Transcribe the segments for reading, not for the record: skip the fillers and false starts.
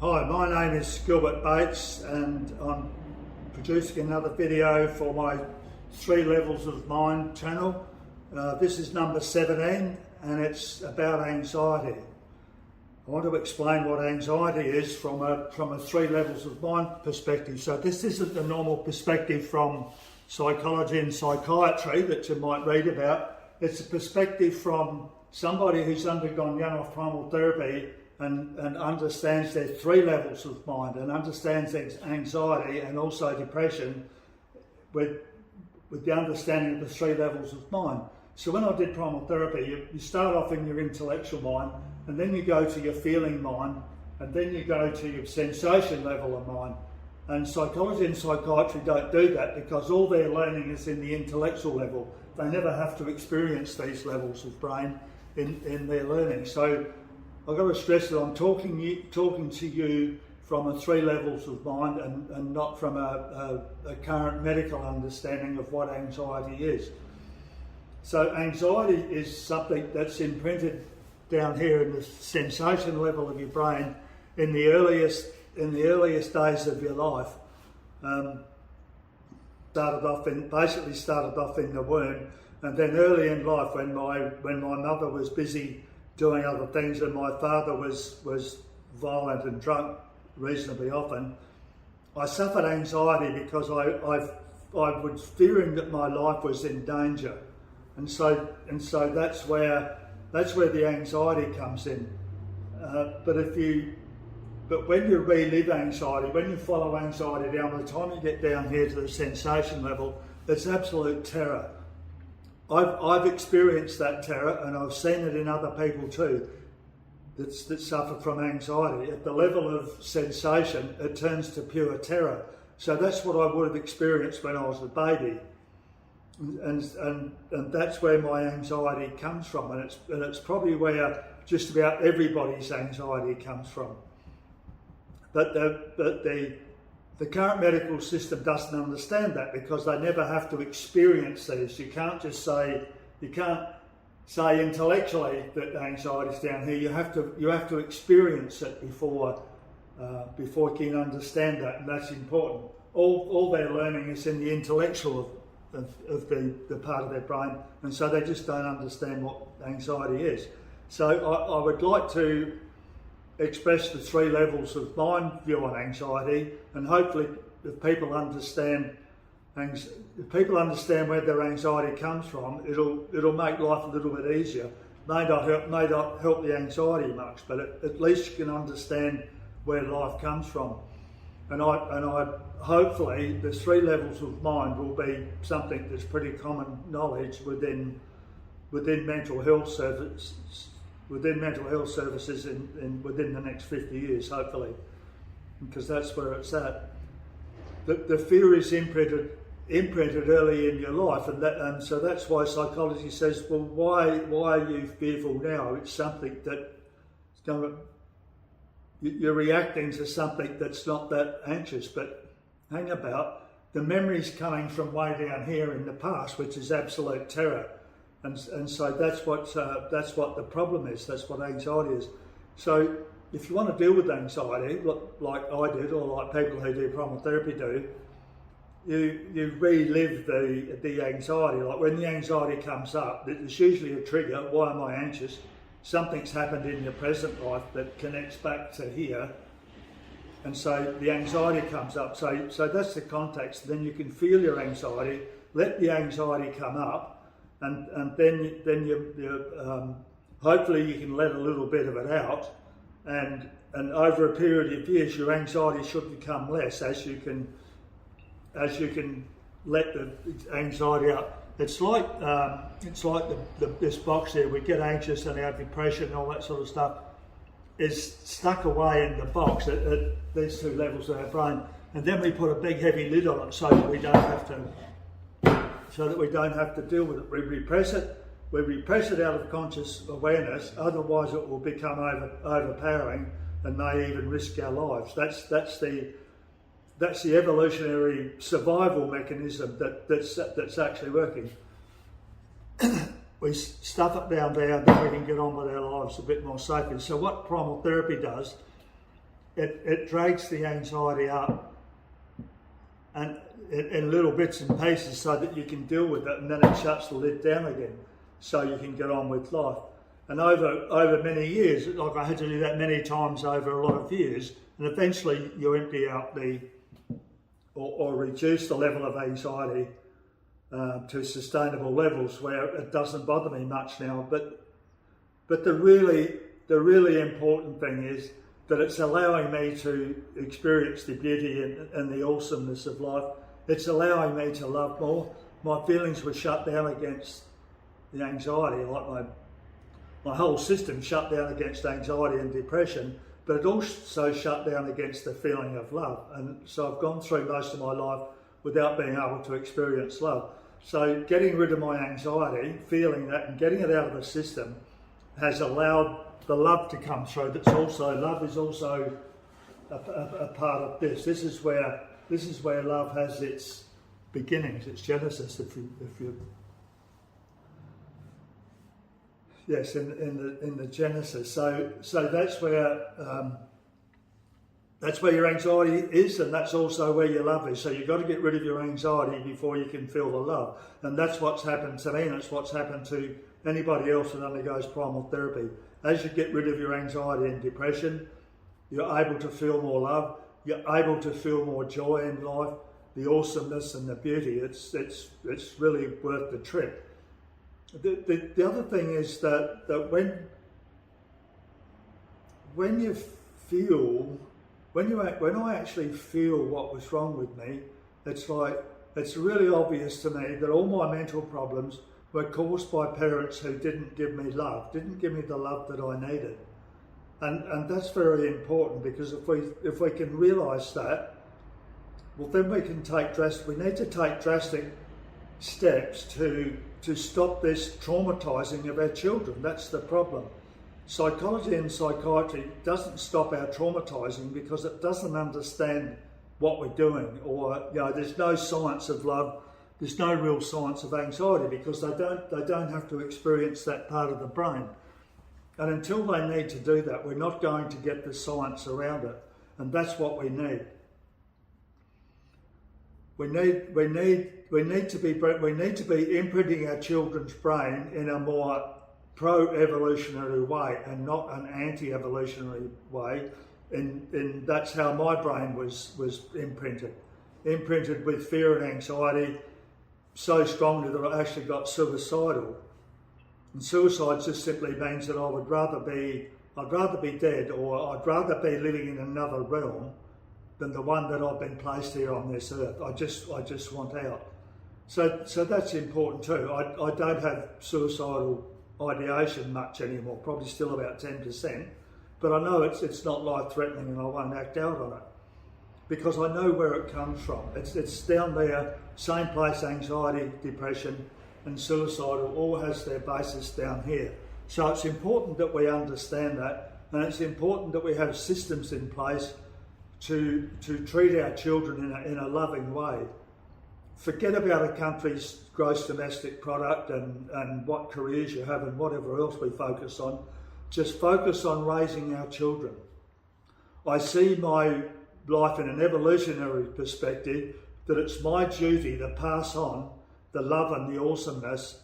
Hi, my name is Gilbert Bates and I'm producing another video for my 3 Levels of Mind channel. This is number 17 and it's about anxiety. I want to explain what anxiety is from a 3 Levels of Mind perspective. So this isn't the normal perspective from psychology and psychiatry that you might read about. It's a perspective from somebody who's undergone Janov Primal Therapy and understands their 3 levels of mind and understands anxiety and also depression with the understanding of the 3 levels of mind. So when I did primal therapy, you start off in your intellectual mind and then you go to your feeling mind and then you go to your sensation level of mind. And psychology and psychiatry don't do that because all their learning is in the intellectual level. They never have to experience these levels of brain in their learning. So I've got to stress that I'm talking to you from a 3 levels of mind and not from a current medical understanding of what anxiety is. So anxiety is something that's imprinted down here in the sensation level of your brain in the earliest days of your life. Basically started off in the womb, and then early in life when my mother was busy doing other things and my father was violent and drunk reasonably often, I suffered anxiety because I was fearing that my life was in danger, and so that's where the anxiety comes in. But when you relive anxiety, when you follow anxiety down, by the time you get down here to the sensation level, it's absolute terror. I've experienced that terror and I've seen it in other people too that suffer from anxiety. At the level of sensation, it turns to pure terror. So that's what I would have experienced when I was a baby. And that's where my anxiety comes from. And it's probably where just about everybody's anxiety comes from. But the current medical system doesn't understand that because they never have to experience these. You can't say intellectually that anxiety is down here. You have to experience it before you can understand that, and that's important. All their learning is in the intellectual of the part of their brain, and so they just don't understand what anxiety is. So I would like to express the 3 levels of mind view on anxiety, and hopefully if people understand where their anxiety comes from, it'll make life a little bit easier. May not help the anxiety much, but at least you can understand where life comes from. And I hopefully the 3 levels of mind will be something that's pretty common knowledge within mental health services. Within the next 50 years, hopefully, because that's where it's at. The fear is imprinted early in your life, and so that's why psychology says, well, why are you fearful now? It's something you're reacting to something that's not that anxious, but hang about, the memory's coming from way down here in the past, which is absolute terror. And so that's what the problem is. That's what anxiety is. So if you want to deal with anxiety, like I did, or like people who do primal therapy do, you relive the anxiety. Like when the anxiety comes up, it's usually a trigger. Why am I anxious? Something's happened in your present life that connects back to here, and so the anxiety comes up. So that's the context. Then you can feel your anxiety. Let the anxiety come up. And then you hopefully you can let a little bit of it out, and over a period of years your anxiety should become less as you can let the anxiety out. It's like this box here. We get anxious and our depression and all that sort of stuff is stuck away in the box at these 2 levels of our brain, and then we put a big heavy lid on it so that we don't have to deal with it. We repress it out of conscious awareness, otherwise it will become overpowering and may even risk our lives. That's the evolutionary survival mechanism that's actually working. We stuff it down there, then we can get on with our lives a bit more safely. So what primal therapy does it drags the anxiety up and in little bits and pieces so that you can deal with it, and then it shuts the lid down again so you can get on with life. And over many years, like I had to do that many times over a lot of years, and eventually you empty out or reduce the level of anxiety to sustainable levels where it doesn't bother me much now. But the really important thing is that it's allowing me to experience the beauty and the awesomeness of life. It's allowing me to love more. My feelings were shut down against the anxiety, like my whole system shut down against anxiety and depression, but it also shut down against the feeling of love. And so I've gone through most of my life without being able to experience love. So getting rid of my anxiety, feeling that and getting it out of the system has allowed the love to come through. Love is also a part of this. This is where love has its beginnings, its genesis, if you yes, in the genesis. So that's where your anxiety is, and that's also where your love is. So you've got to get rid of your anxiety before you can feel the love. And that's what's happened to me, and it's what's happened to anybody else that undergoes primal therapy. As you get rid of your anxiety and depression, you're able to feel more love. You're able to feel more joy in life, the awesomeness and the beauty. It's really worth the trip. The other thing is that when I actually feel what was wrong with me, it's really obvious to me that all my mental problems were caused by parents who didn't give me love, didn't give me the love that I needed. And that's very important, because if we can realise that, well, then we need to take drastic steps to stop this traumatising of our children. That's the problem. Psychology and psychiatry doesn't stop our traumatising because it doesn't understand what we're doing, or there's no science of love. There's no real science of anxiety because they don't have to experience that part of the brain. And until they need to do that, we're not going to get the science around it. And that's what we need. We need to be imprinting our children's brain in a more pro-evolutionary way and not an anti-evolutionary way. And that's how my brain was imprinted with fear and anxiety so strongly that I actually got suicidal. And suicide just simply means that I'd rather be dead, or I'd rather be living in another realm than the one that I've been placed here on this earth. I just want out. So that's important too. I don't have suicidal ideation much anymore, probably still about 10%, but I know it's not life-threatening and I won't act out on it because I know where it comes from. It's down there, same place anxiety, depression and suicidal all has their basis down here. So it's important that we understand that, and it's important that we have systems in place to treat our children in a loving way. Forget about a country's gross domestic product and what careers you have and whatever else we focus on. Just focus on raising our children. I see my life in an evolutionary perspective, that it's my duty to pass on the love and the awesomeness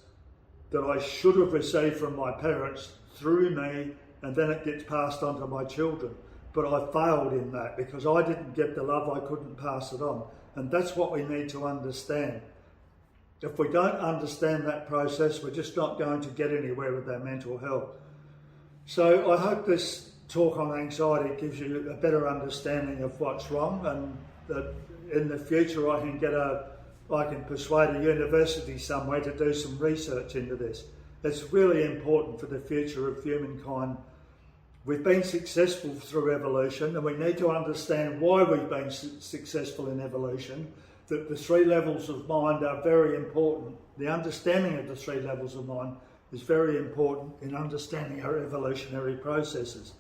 that I should have received from my parents through me, and then it gets passed on to my children. But I failed in that because I didn't get the love, I couldn't pass it on. And that's what we need to understand. If we don't understand that process, we're just not going to get anywhere with our mental health. So I hope this talk on anxiety gives you a better understanding of what's wrong, and that in the future I can persuade a university somewhere to do some research into this. It's really important for the future of humankind. We've been successful through evolution, and we need to understand why we've been successful in evolution, that the 3 levels of mind are very important. The understanding of the 3 levels of mind is very important in understanding our evolutionary processes.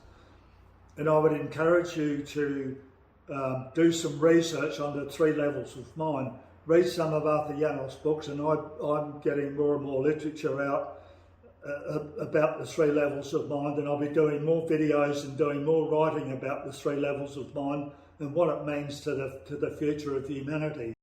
And I would encourage you to do some research on the 3 levels of mind. Read some of Arthur Janov's books, and I'm getting more and more literature out about the 3 levels of mind, and I'll be doing more videos and doing more writing about the 3 levels of mind and what it means to the future of humanity.